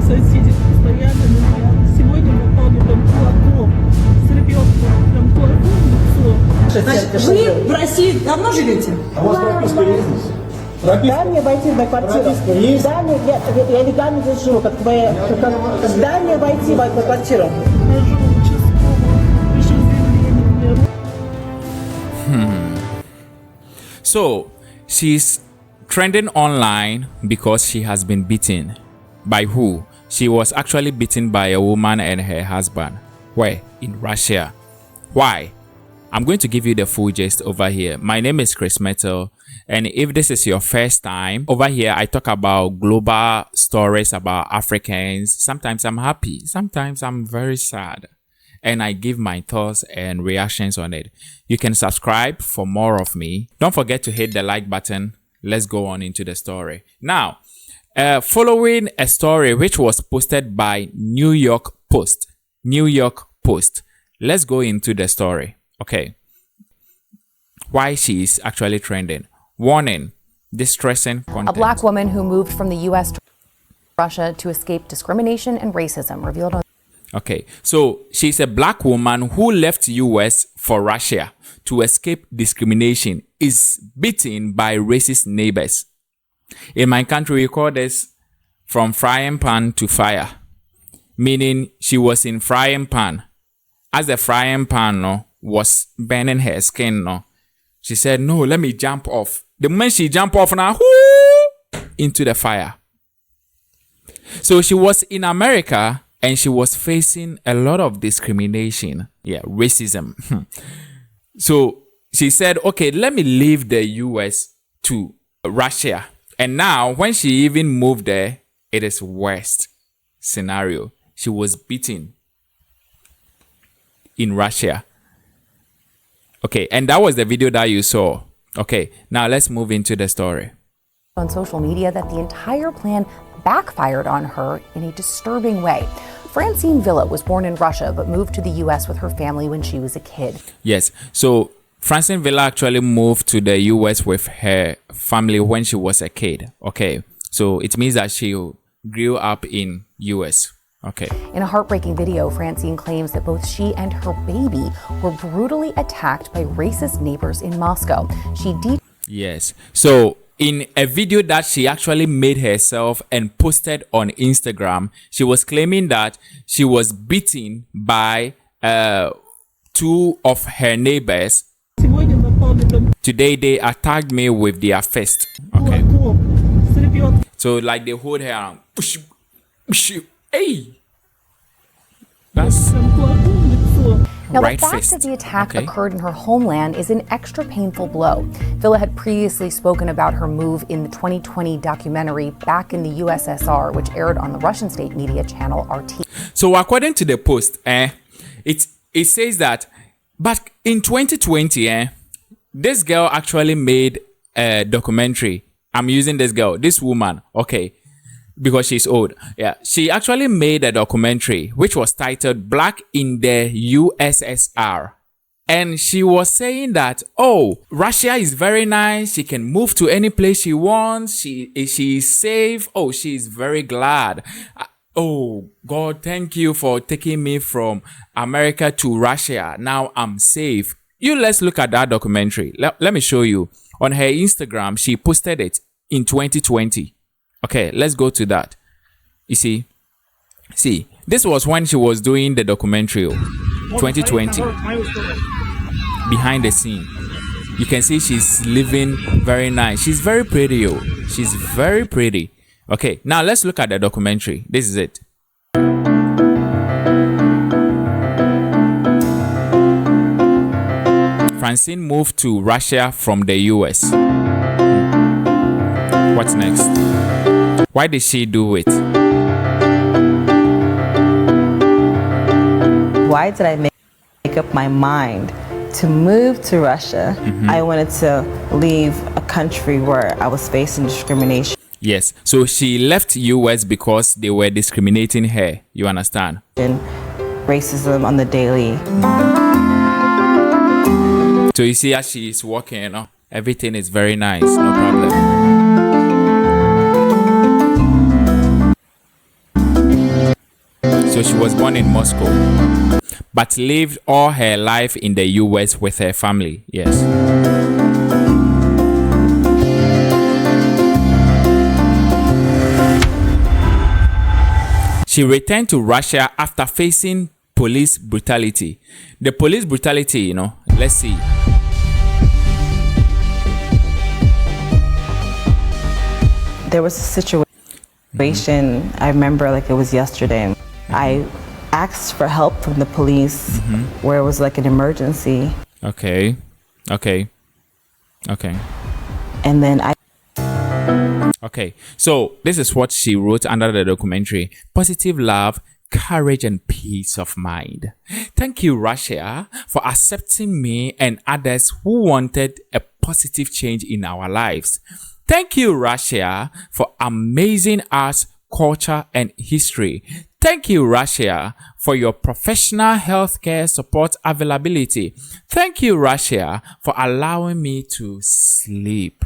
соседи постоянно меня. Сегодня попали прям кулаком. С ребенком прям кулаком в лицо. Значит, вы в России давно живете? А у вас прописка есть здесь? Дай мне войти на квартиру. Дай мне, я легально здесь живу. Дай мне войти на квартиру. Хожу участковую, пишу заявление. So, she's trending online because she has been beaten. By who? She was actually beaten by a woman and her husband. Where? In Russia. Why? I'm going to give you the full gist over here. My name is Chris Metal, and if this is your first time, over here I talk about global stories about Africans. Sometimes I'm happy, sometimes I'm very sad, and I give my thoughts and reactions on it. You can subscribe for more of me. Don't forget to hit the like button. Let's go on into the story. Now, following a story which was posted by New York Post. Let's go into the story. Okay. Why she is actually trending. Warning, distressing content. A black woman who moved from the U.S. to Russia to escape discrimination and racism revealed on... Okay, so she's a black woman who left U.S. for Russia to escape discrimination, is beaten by racist neighbors. In my country, we call this from frying pan to fire, meaning she was in frying pan. As the frying pan was burning her skin, she said, no, let me jump off. The moment she jumped off now, into the fire. So she was in America and she was facing a lot of discrimination. Yeah, racism. So she said, okay, let me leave the US to Russia. And now when she even moved there, it is worst scenario. She was beaten in Russia. Okay, and that was the video that you saw. Okay, now let's move into the story. On social media that the entire plan backfired on her in a disturbing way. Francine Villa was born in Russia but moved to the U.S. with her family when she was a kid. Yes, so Francine Villa actually moved to the U.S. with her family when she was a kid. Okay, so it means that she grew up in U.S. Okay. In a heartbreaking video, Francine claims that both she and her baby were brutally attacked by racist neighbors in Moscow. Yes. So in a video that she actually made herself and posted on Instagram, she was claiming that she was beaten by two of her neighbors. Today they attacked me with their fist. Okay. So like they hold her arm. Hey, that's now, right the fact fist. that the attack occurred in her homeland is an extra painful blow. Villa had previously spoken about her move in the 2020 documentary Back in the USSR, which aired on the Russian state media channel RT. So according to the post, it says that back in 2020, this girl actually made a documentary. I'm using this girl, this woman, okay, because she's old. Yeah, she actually made a documentary which was titled Black in the USSR. And she was saying that, oh, Russia is very nice. She can move to any place she wants. She is safe. Oh, she is very glad. Oh, God, thank you for taking me from America to Russia. Now I'm safe. Let's look at that documentary. Let me show you. On her Instagram, she posted it in 2020. Okay, let's go to that. You see, this was when she was doing the documentary, 2020. Behind the scene, you can see she's living very nice. She's very pretty, she's very pretty. Okay, now let's look at the documentary. This is it. Francine moved to Russia from the US. What's next? Why did she do it? Why did I make up my mind to move to Russia? I wanted to leave a country where I was facing discrimination. Yes, so she left US because they were discriminating her. You understand? And racism on the daily. So you see as she is walking, everything is very nice, no problem. So she was born in Moscow, but lived all her life in the US with her family. Yes. She returned to Russia after facing police brutality. The police brutality, you know, let's see. There was a situation, I remember like it was yesterday. I asked for help from the police where it was like an emergency. Okay. And then Okay, so this is what she wrote under the documentary: positive love, courage, and peace of mind. Thank you, Russia, for accepting me and others who wanted a positive change in our lives. Thank you, Russia, for amazing arts, culture, and history. Thank you, Russia, for your professional healthcare support availability. Thank you, Russia, for allowing me to sleep,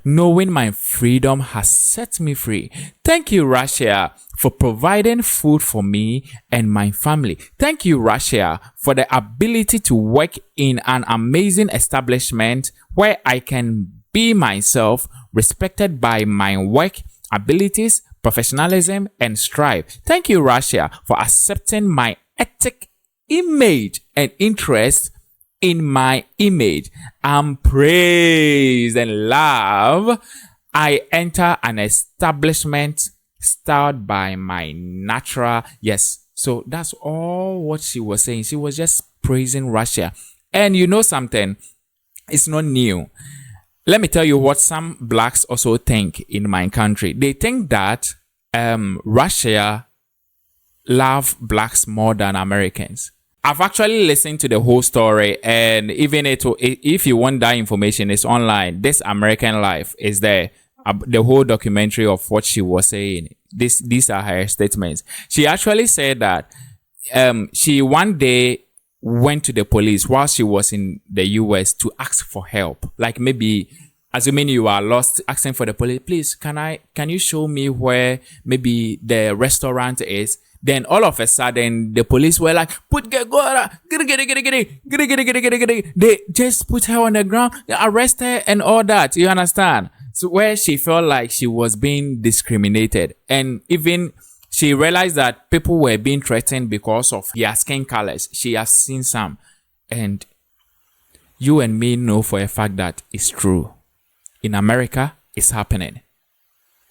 knowing my freedom has set me free. Thank you, Russia, for providing food for me and my family. Thank you, Russia, for the ability to work in an amazing establishment where I can be myself, respected by my work abilities, professionalism, and strive. Thank you, Russia, for accepting my ethic, image, and interest in my image. I'm praised and love. I enter an establishment styled by my natural. Yes. So that's all what she was saying. She was just praising Russia. And you know something? It's not new. Let me tell you what some blacks also think in my country. They think that Russia love blacks more than Americans. I've actually listened to the whole story, and even if you want that information, it's online. This American Life is there. The whole documentary of what she was saying. These are her statements. She actually said that she one day went to the police while she was in the US to ask for help. Like maybe assuming you are lost, asking for the police, please, can you show me where maybe the restaurant is? Then all of a sudden, the police were like, they just put her on the ground, arrest her and all that. You understand? So where she felt like she was being discriminated. And even she realized that people were being threatened because of their skin colors. She has seen some. And you and me know for a fact that it's true. In America, it's happening.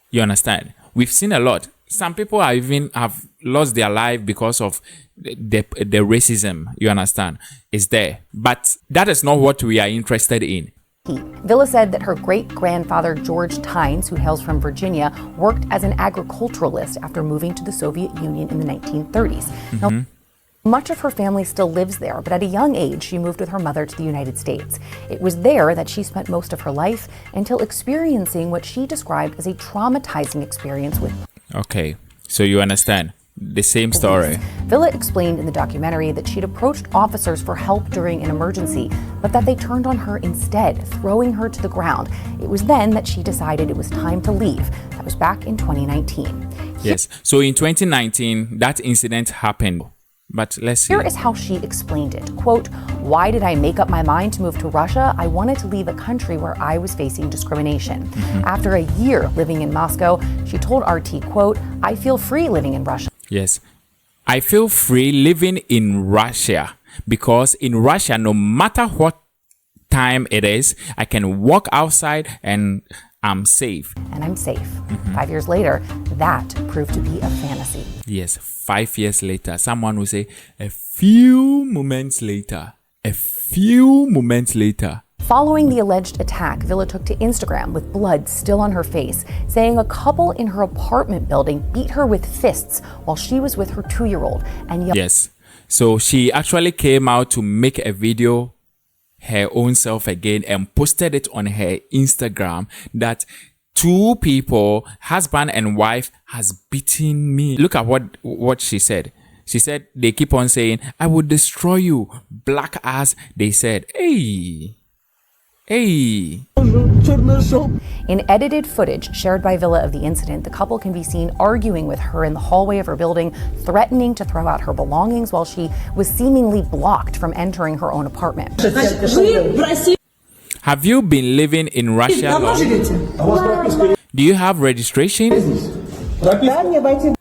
You understand? We've seen a lot. Some people have lost their life because of the racism. You understand? It's there. But that is not what we are interested in. Villa said that her great-grandfather, George Tynes, who hails from Virginia, worked as an agriculturalist after moving to the Soviet Union in the 1930s. Now, much of her family still lives there, but at a young age, she moved with her mother to the United States. It was there that she spent most of her life until experiencing what she described as a traumatizing experience with. Okay, so you understand the same story. Villa explained in the documentary that she'd approached officers for help during an emergency, but that they turned on her instead, throwing her to the ground. It was then that she decided it was time to leave. That was back in 2019. Yes, so in 2019, that incident happened. But let's see. Here is how she explained it. Quote, "Why did I make up my mind to move to Russia? I wanted to leave a country where I was facing discrimination. After a year living in Moscow, she told RT, quote, I feel free living in Russia." Yes. I feel free living in Russia because in Russia, no matter what time it is, I can walk outside and I'm safe. And I'm safe. 5 years later, that proved to be a fantasy. Yes, 5 years later, someone will say, a few moments later. Following the alleged attack, Villa took to Instagram with blood still on her face, saying a couple in her apartment building beat her with fists while she was with her 2-year-old. And yes, so she actually came out to make a video her own self again and posted it on her Instagram that 2 people, husband and wife, has beaten me. Look at what she said. She said they keep on saying, I will destroy you, black ass. They said, hey, Hey. In edited footage shared by Villa of the incident, the couple can be seen arguing with her in the hallway of her building, threatening to throw out her belongings while she was seemingly blocked from entering her own apartment. Вы в России Have you been living in Russia давно long? живете? Do you have registration? Дай мне войти.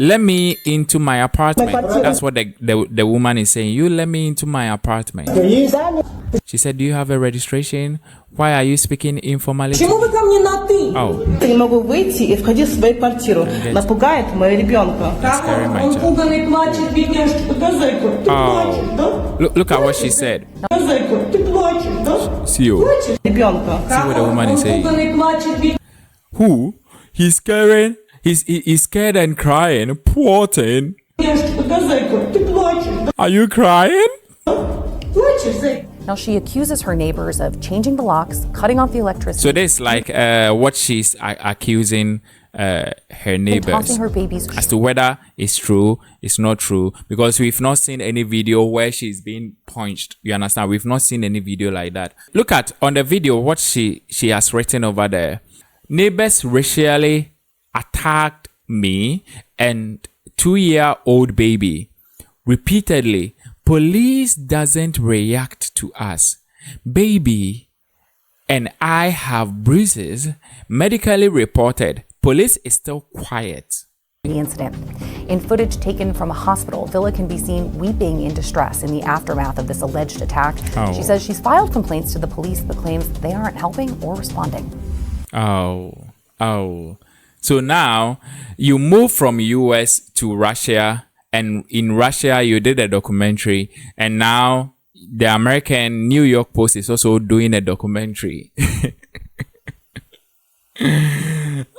Let me into my apartment. That's what the woman is saying. You let me into my apartment. Дай мне. She said, do you have a registration? Why are you speaking informally? Почему вы ко мне на «ты»? Oh, Я не могу выйти и входить в свою квартиру. Напугает моего ребенка. scary, my Он child. пуганный плачет, бедняжка. Газайка, ты плачешь, да? Look at what she said. Газайка, ты плачешь, да? See you. Ребенка. See what the woman is saying. Пуганный плачет, бедняжка. Who? He's scaring. He's scared and crying. Poor thing. Газайка, ты плачешь, да? Are you crying? Плачешь, зайка? Now, she accuses her neighbors of changing the locks, cutting off the electricity, So this like what she's accusing her and neighbors tossing her babies. as to whether it's true, it's not true, because we've not seen any video where she's being punched. You understand? We've not seen any video like that. Look at on the video what she has written over there. Neighbors racially attacked me and 2-year-old baby repeatedly. Police doesn't react to us. Baby and I have bruises medically reported. Police is still quiet. The incident. In footage taken from a hospital, Villa can be seen weeping in distress in the aftermath of this alleged attack. Oh. She says she's filed complaints to the police but claims they aren't helping or responding. Oh. So now you move from US to Russia, and in Russia you did a documentary, and now the American New York Post is also doing a documentary.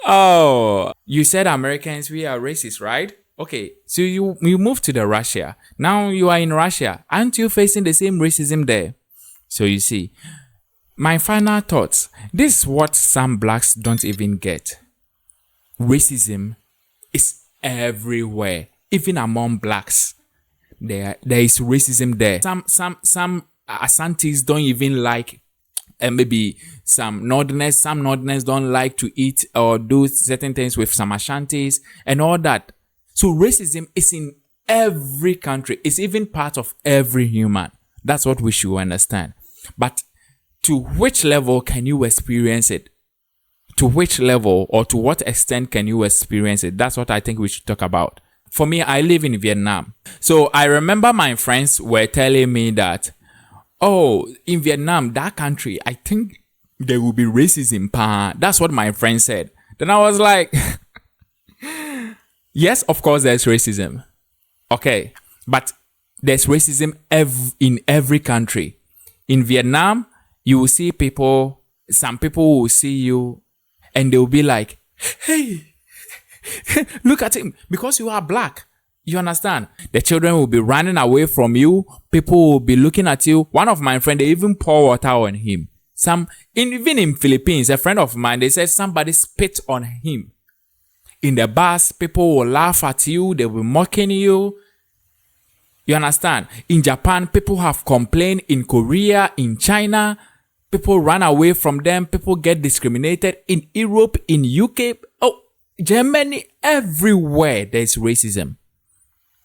Oh, you said Americans, we are racist, right? Okay, so you moved to the Russia. Now you are in Russia. Aren't you facing the same racism there? So you see, my final thoughts. This is what some blacks don't even get. Racism is everywhere, even among blacks. There is racism there. Some Asantis don't even like, maybe some Northerners don't like to eat or do certain things with some Ashantis and all that. So racism is in every country. It's even part of every human. That's what we should understand. But to which level can you experience it? To which level or to what extent can you experience it? That's what I think we should talk about. For me, I live in Vietnam. So I remember my friends were telling me that, oh, in Vietnam, that country, I think there will be racism. That's what my friend said. Then I was like, yes, of course there's racism. Okay, but there's racism in every country. In Vietnam, you will see people, some people will see you and they'll be like, hey, look at him, because you are black. You understand? The children will be running away from you. People will be looking at you. One of my friends, they even pour water on him. Even in Philippines, a friend of mine, they said somebody spit on him. In the bus, people will laugh at you. They will be mocking you. You understand? In Japan, people have complained. In Korea, in China, people run away from them. People get discriminated. In Europe, in UK, Germany, everywhere there's racism.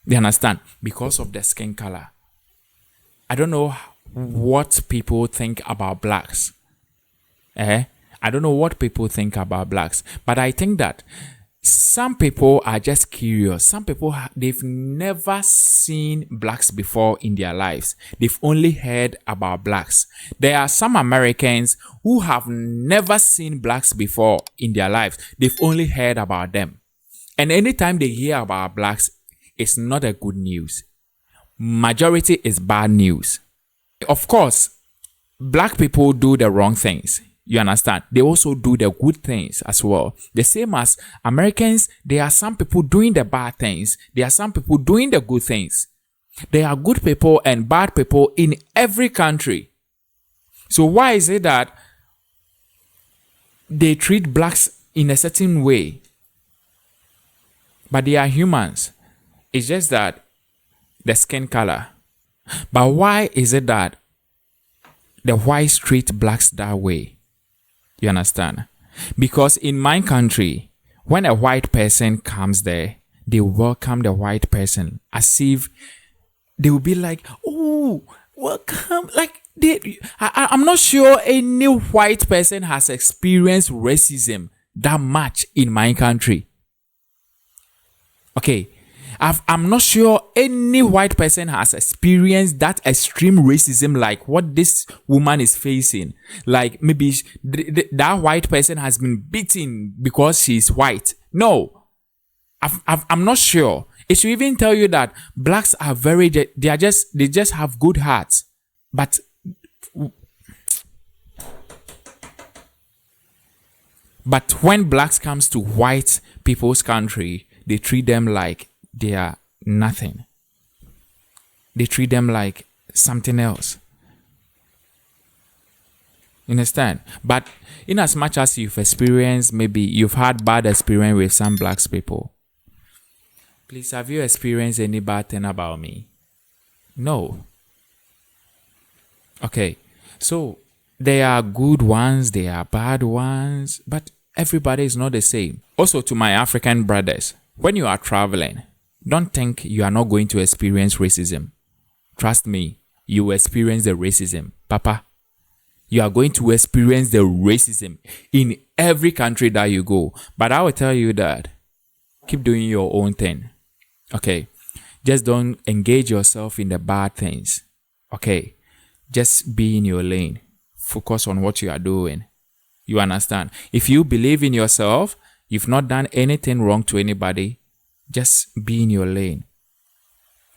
You understand? Because of the skin color. I don't know what people think about blacks. I don't know what people think about blacks. But I think that some people are just curious. Some people, they've never seen blacks before in their lives. They've only heard about blacks. There are some Americans who have never seen blacks before in their lives. They've only heard about them. And anytime they hear about blacks, it's not a good news. Majority is bad news. Of course, black people do the wrong things. You understand? They also do the good things as well. The same as Americans, there are some people doing the bad things. There are some people doing the good things. There are good people and bad people in every country. So why is it that they treat blacks in a certain way? But they are humans. It's just that the skin color. But why is it that the whites treat blacks that way. You understand? Because in my country, when a white person comes there, they welcome the white person as if they will be like, oh, welcome. Like, I'm not sure any white person has experienced racism that much in my country. Okay, I'm not sure any white person has experienced that extreme racism like what this woman is facing. Like maybe that white person has been beaten because she's white. No, I'm not sure. It should even tell you that blacks are they just have good hearts. But when blacks comes to white people's country, they treat them like they are nothing. They treat them like something else. You understand? But in as much as you've experienced, maybe you've had bad experience with some blacks people, please, have you experienced any bad thing about me? No. Okay, so there are good ones, there are bad ones, but everybody is not the same. Also, to my African brothers, when you are traveling, don't think you are not going to experience racism. Trust me, you will experience the racism. Papa, you are going to experience the racism in every country that you go. But I will tell you that keep doing your own thing. Okay, just don't engage yourself in the bad things. Okay, just be in your lane. Focus on what you are doing. You understand? If you believe in yourself, you've not done anything wrong to anybody, just be in your lane.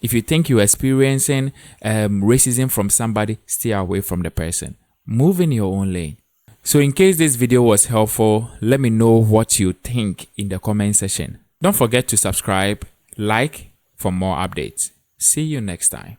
If you think you're experiencing racism from somebody, stay away from the person. Move in your own lane. So in case this video was helpful, let me know what you think in the comment section. Don't forget to subscribe, like for more updates. See you next time.